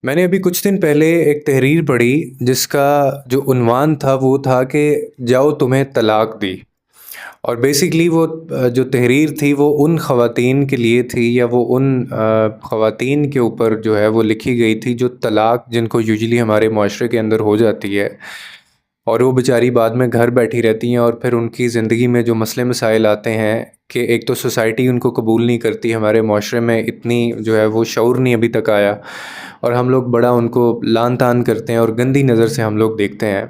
میں نے ابھی کچھ دن پہلے ایک تحریر پڑھی جس کا جو عنوان تھا وہ تھا کہ جاؤ تمہیں طلاق دی۔ اور بیسیکلی وہ جو تحریر تھی وہ ان خواتین کے لیے تھی، یا وہ ان خواتین کے اوپر جو ہے وہ لکھی گئی تھی جو طلاق جن کو یوجولی ہمارے معاشرے کے اندر ہو جاتی ہے، اور وہ بیچاری بعد میں گھر بیٹھی رہتی ہیں، اور پھر ان کی زندگی میں جو مسئلے مسائل آتے ہیں کہ ایک تو سوسائٹی ان کو قبول نہیں کرتی، ہمارے معاشرے میں اتنی جو ہے وہ شعور نہیں ابھی تک آیا، اور ہم لوگ بڑا ان کو لان تان کرتے ہیں اور گندی نظر سے ہم لوگ دیکھتے ہیں۔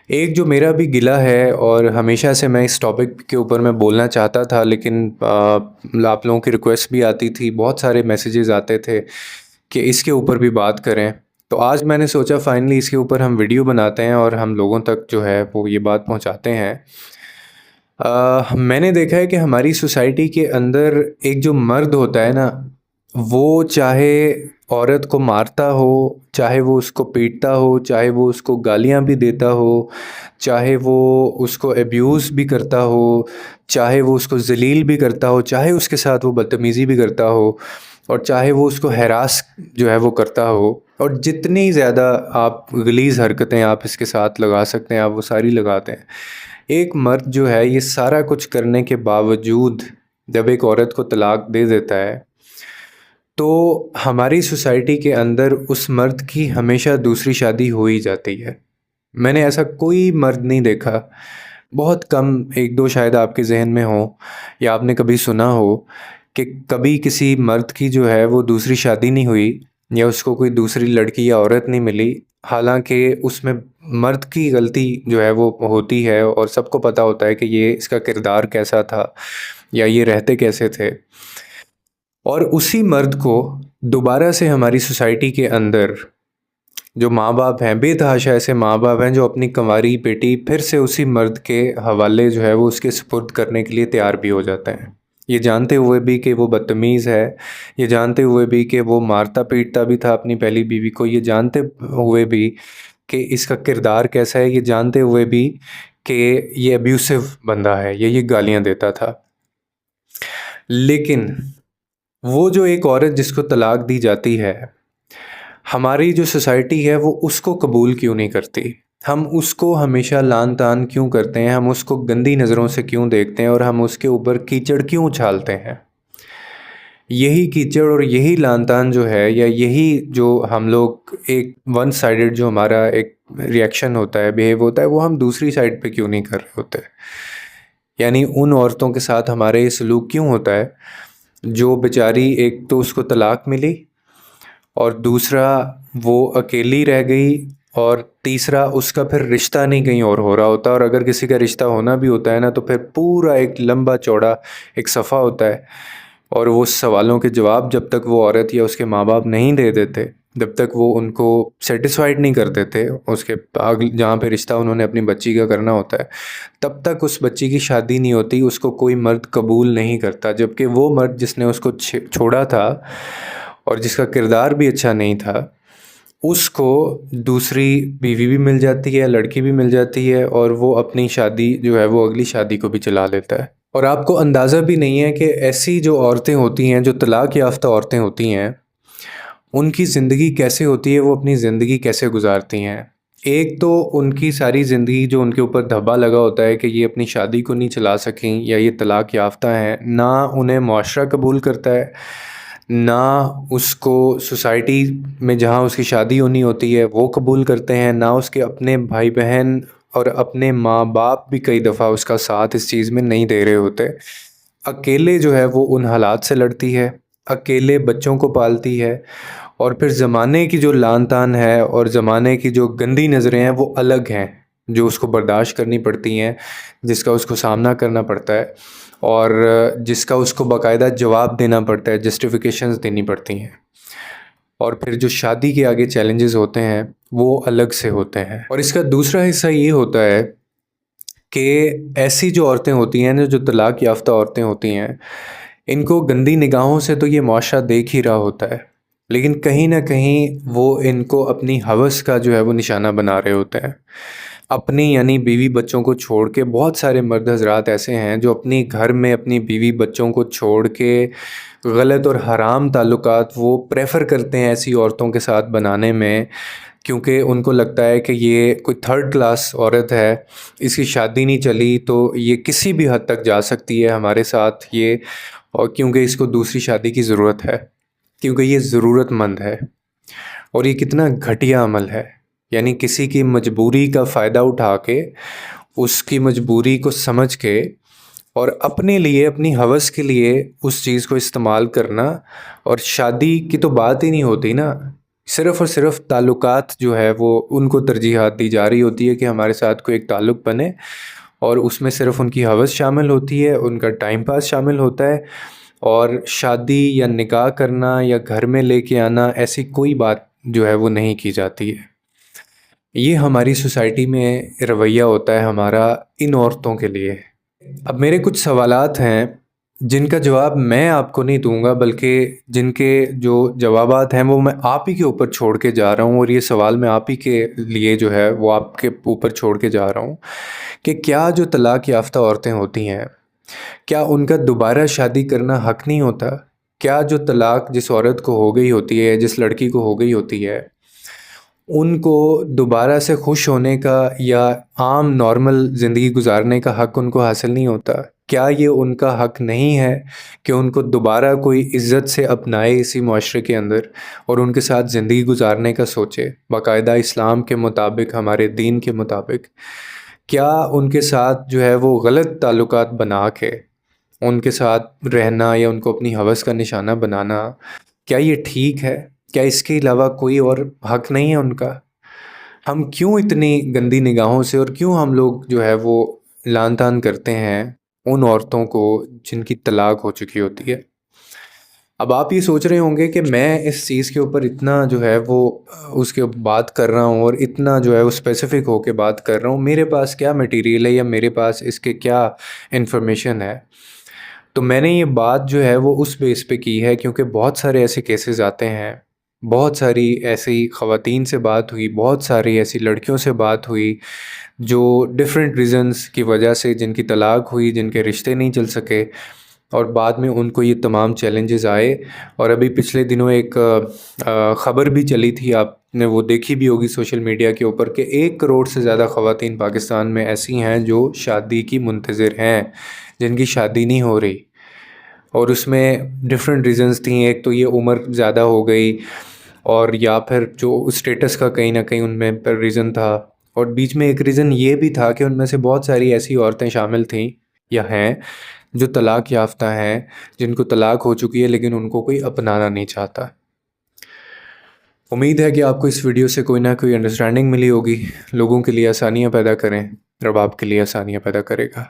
ایک جو میرا بھی گلہ ہے، اور ہمیشہ سے میں اس ٹاپک کے اوپر میں بولنا چاہتا تھا، لیکن آپ لوگوں کی ریکویسٹ بھی آتی تھی، بہت سارے میسیجز آتے تھے کہ اس کے اوپر بھی بات کریں، تو آج میں نے سوچا فائنلی اس کے اوپر ہم ویڈیو بناتے ہیں اور ہم لوگوں تک جو ہے وہ یہ بات پہنچاتے ہیں۔ میں نے دیکھا ہے کہ ہماری سوسائٹی کے اندر ایک جو مرد ہوتا ہے نا، وہ چاہے عورت کو مارتا ہو، چاہے وہ اس کو پیٹتا ہو، چاہے وہ اس کو گالیاں بھی دیتا ہو، چاہے وہ اس کو ایبیوز بھی کرتا ہو، چاہے وہ اس کو ذلیل بھی کرتا ہو، چاہے اس کے ساتھ وہ بدتمیزی بھی کرتا ہو، اور چاہے وہ اس کو ہراس جو ہے وہ کرتا ہو، اور جتنی زیادہ آپ غلیظ حرکتیں آپ اس کے ساتھ لگا سکتے ہیں آپ وہ ساری لگاتے ہیں۔ ایک مرد جو ہے یہ سارا کچھ کرنے کے باوجود جب ایک عورت کو طلاق دے دیتا ہے، تو ہماری سوسائٹی کے اندر اس مرد کی ہمیشہ دوسری شادی ہو ہی جاتی ہے۔ میں نے ایسا کوئی مرد نہیں دیکھا، بہت کم ایک دو شاید آپ کے ذہن میں ہوں، یا آپ نے کبھی سنا ہو کہ کبھی کسی مرد کی جو ہے وہ دوسری شادی نہیں ہوئی، یا اس کو کوئی دوسری لڑکی یا عورت نہیں ملی، حالانکہ اس میں مرد کی غلطی جو ہے وہ ہوتی ہے، اور سب کو پتہ ہوتا ہے کہ یہ اس کا کردار کیسا تھا یا یہ رہتے کیسے تھے۔ اور اسی مرد کو دوبارہ سے ہماری سوسائٹی کے اندر جو ماں باپ ہیں، بے تحاشا ایسے ماں باپ ہیں جو اپنی کنواری بیٹی پھر سے اسی مرد کے حوالے جو ہے وہ اس کے سپرد کرنے کے لیے تیار بھی ہو جاتے ہیں، یہ جانتے ہوئے بھی کہ وہ بدتمیز ہے، یہ جانتے ہوئے بھی کہ وہ مارتا پیٹتا بھی تھا اپنی پہلی بیوی کو، یہ جانتے ہوئے بھی کہ اس کا کردار کیسا ہے، یہ جانتے ہوئے بھی کہ یہ ابیوسو بندہ ہے، یہ گالیاں دیتا تھا۔ لیکن وہ جو ایک عورت جس کو طلاق دی جاتی ہے، ہماری جو سوسائٹی ہے وہ اس کو قبول کیوں نہیں کرتی؟ ہم اس کو ہمیشہ لان تان کیوں کرتے ہیں؟ ہم اس کو گندی نظروں سے کیوں دیکھتے ہیں، اور ہم اس کے اوپر کیچڑ کیوں اچھالتے ہیں؟ یہی کیچڑ اور یہی لان تان جو ہے، یا یہی جو ہم لوگ ایک ون سائیڈڈ جو ہمارا ایک ریئیکشن ہوتا ہے، بیہیو ہوتا ہے، وہ ہم دوسری سائڈ پہ کیوں نہیں کر رہے ہوتے؟ یعنی ان عورتوں کے ساتھ ہمارے یہ سلوک کیوں ہوتا ہے جو بیچاری ایک تو اس کو طلاق ملی، اور دوسرا وہ اکیلی رہ گئی، اور تیسرا اس کا پھر رشتہ نہیں کہیں اور ہو رہا ہوتا، اور اگر کسی کا رشتہ ہونا بھی ہوتا ہے نا تو پھر پورا ایک لمبا چوڑا ایک صفحہ ہوتا ہے، اور وہ سوالوں کے جواب جب تک وہ عورت یا اس کے ماں باپ نہیں دے دیتے، جب تک وہ ان کو سیٹسفائیڈ نہیں کر دیتے اس کے جہاں پہ رشتہ انہوں نے اپنی بچی کا کرنا ہوتا ہے، تب تک اس بچی کی شادی نہیں ہوتی، اس کو کوئی مرد قبول نہیں کرتا، جبکہ وہ مرد جس نے اس کو چھوڑا تھا اور جس کا کردار بھی اچھا نہیں تھا، اس کو دوسری بیوی بھی مل جاتی ہے، لڑکی بھی مل جاتی ہے، اور وہ اپنی شادی جو ہے وہ اگلی شادی کو بھی چلا لیتا ہے۔ اور آپ کو اندازہ بھی نہیں ہے کہ ایسی جو عورتیں ہوتی ہیں، جو طلاق یافتہ عورتیں ہوتی ہیں، ان کی زندگی کیسے ہوتی ہے، وہ اپنی زندگی کیسے گزارتی ہیں۔ ایک تو ان کی ساری زندگی جو ان کے اوپر دھبا لگا ہوتا ہے کہ یہ اپنی شادی کو نہیں چلا سکیں، یا یہ طلاق یافتہ ہیں، نہ انہیں معاشرہ قبول کرتا ہے، نہ اس کو سوسائٹی میں جہاں اس کی شادی ہونی ہوتی ہے وہ قبول کرتے ہیں، نہ اس کے اپنے بھائی بہن اور اپنے ماں باپ بھی کئی دفعہ اس کا ساتھ اس چیز میں نہیں دے رہے ہوتے۔ اکیلے جو ہے وہ ان حالات سے لڑتی ہے، اکیلے بچوں کو پالتی ہے، اور پھر زمانے کی جو لان تان ہے اور زمانے کی جو گندی نظریں ہیں وہ الگ ہیں، جو اس کو برداشت کرنی پڑتی ہیں، جس کا اس کو سامنا کرنا پڑتا ہے، اور جس کا اس کو باقاعدہ جواب دینا پڑتا ہے، جسٹیفیکیشنز دینی پڑتی ہیں، اور پھر جو شادی کے آگے چیلنجز ہوتے ہیں وہ الگ سے ہوتے ہیں۔ اور اس کا دوسرا حصہ یہ ہوتا ہے کہ ایسی جو عورتیں ہوتی ہیں، جو طلاق یافتہ عورتیں ہوتی ہیں، ان کو گندی نگاہوں سے تو یہ معاشرہ دیکھ ہی رہا ہوتا ہے، لیکن کہیں نہ کہیں وہ ان کو اپنی ہوس کا جو ہے وہ نشانہ بنا رہے ہوتے ہیں۔ اپنی یعنی بیوی بچوں کو چھوڑ کے بہت سارے مرد حضرات ایسے ہیں جو اپنی گھر میں اپنی بیوی بچوں کو چھوڑ کے غلط اور حرام تعلقات وہ پریفر کرتے ہیں ایسی عورتوں کے ساتھ بنانے میں، کیونکہ ان کو لگتا ہے کہ یہ کوئی تھرڈ کلاس عورت ہے، اس کی شادی نہیں چلی تو یہ کسی بھی حد تک جا سکتی ہے ہمارے ساتھ یہ، اور کیونکہ اس کو دوسری شادی کی ضرورت ہے، کیونکہ یہ ضرورت مند ہے۔ اور یہ کتنا گھٹیا عمل ہے، یعنی کسی کی مجبوری کا فائدہ اٹھا کے، اس کی مجبوری کو سمجھ کے اور اپنے لیے اپنی ہوس کے لیے اس چیز کو استعمال کرنا، اور شادی کی تو بات ہی نہیں ہوتی نا، صرف اور صرف تعلقات جو ہے وہ ان کو ترجیحات دی جا رہی ہوتی ہے کہ ہمارے ساتھ کوئی ایک تعلق بنے، اور اس میں صرف ان کی ہوس شامل ہوتی ہے، ان کا ٹائم پاس شامل ہوتا ہے، اور شادی یا نکاح کرنا یا گھر میں لے کے آنا ایسی کوئی بات جو ہے وہ نہیں کی جاتی ہے۔ یہ ہماری سوسائٹی میں رویہ ہوتا ہے ہمارا ان عورتوں کے لیے۔ اب میرے کچھ سوالات ہیں جن کا جواب میں آپ کو نہیں دوں گا، بلکہ جن کے جو جوابات ہیں وہ میں آپ ہی کے اوپر چھوڑ کے جا رہا ہوں، اور یہ سوال میں آپ ہی کے لیے جو ہے وہ آپ کے اوپر چھوڑ کے جا رہا ہوں کہ کیا جو طلاق یافتہ عورتیں ہوتی ہیں، کیا ان کا دوبارہ شادی کرنا حق نہیں ہوتا؟ کیا جو طلاق جس عورت کو ہو گئی ہوتی ہے، جس لڑکی کو ہو گئی ہوتی ہے، ان کو دوبارہ سے خوش ہونے کا یا عام نارمل زندگی گزارنے کا حق ان کو حاصل نہیں ہوتا؟ کیا یہ ان کا حق نہیں ہے کہ ان کو دوبارہ کوئی عزت سے اپنائے اسی معاشرے کے اندر، اور ان کے ساتھ زندگی گزارنے کا سوچے باقاعدہ اسلام کے مطابق، ہمارے دین کے مطابق؟ کیا ان کے ساتھ جو ہے وہ غلط تعلقات بنا کے ان کے ساتھ رہنا یا ان کو اپنی ہوس کا نشانہ بنانا، کیا یہ ٹھیک ہے؟ کیا اس کے علاوہ کوئی اور حق نہیں ہے ان کا؟ ہم کیوں اتنی گندی نگاہوں سے، اور کیوں ہم لوگ جو ہے وہ لعن طعن کرتے ہیں ان عورتوں کو جن کی طلاق ہو چکی ہوتی ہے؟ اب آپ یہ سوچ رہے ہوں گے کہ میں اس چیز کے اوپر اتنا جو ہے وہ اس کے بات کر رہا ہوں، اور اتنا جو ہے وہ اسپیسیفک ہو کے بات کر رہا ہوں، میرے پاس کیا میٹیریل ہے یا میرے پاس اس کے کیا انفارمیشن ہے؟ تو میں نے یہ بات جو ہے وہ اس بیس پہ کی ہے کیونکہ بہت سارے ایسے کیسز آتے ہیں، بہت ساری ایسی خواتین سے بات ہوئی، بہت ساری ایسی لڑکیوں سے بات ہوئی جو ڈیفرنٹ ریزنز کی وجہ سے، جن کی طلاق ہوئی، جن کے رشتے نہیں چل سکے، اور بعد میں ان کو یہ تمام چیلنجز آئے۔ اور ابھی پچھلے دنوں ایک خبر بھی چلی تھی، آپ نے وہ دیکھی بھی ہوگی سوشل میڈیا کے اوپر، کہ 1 کروڑ سے زیادہ خواتین پاکستان میں ایسی ہیں جو شادی کی منتظر ہیں، جن کی شادی نہیں ہو رہی، اور اس میں ڈفرینٹ ریزنز تھیں۔ ایک تو یہ عمر زیادہ ہو گئی، اور یا پھر جو اسٹیٹس کا کہیں نہ کہیں ان میں پر ریزن تھا، اور بیچ میں ایک ریزن یہ بھی تھا کہ ان میں سے بہت ساری ایسی عورتیں شامل تھیں یا ہیں جو طلاق یافتہ ہیں، جن کو طلاق ہو چکی ہے لیکن ان کو کوئی اپنانا نہیں چاہتا۔ امید ہے کہ آپ کو اس ویڈیو سے کوئی نہ کوئی انڈرسٹینڈنگ ملی ہوگی۔ لوگوں کے لیے آسانیاں پیدا کریں، رب آپ کے لیے آسانیاں پیدا کرے گا۔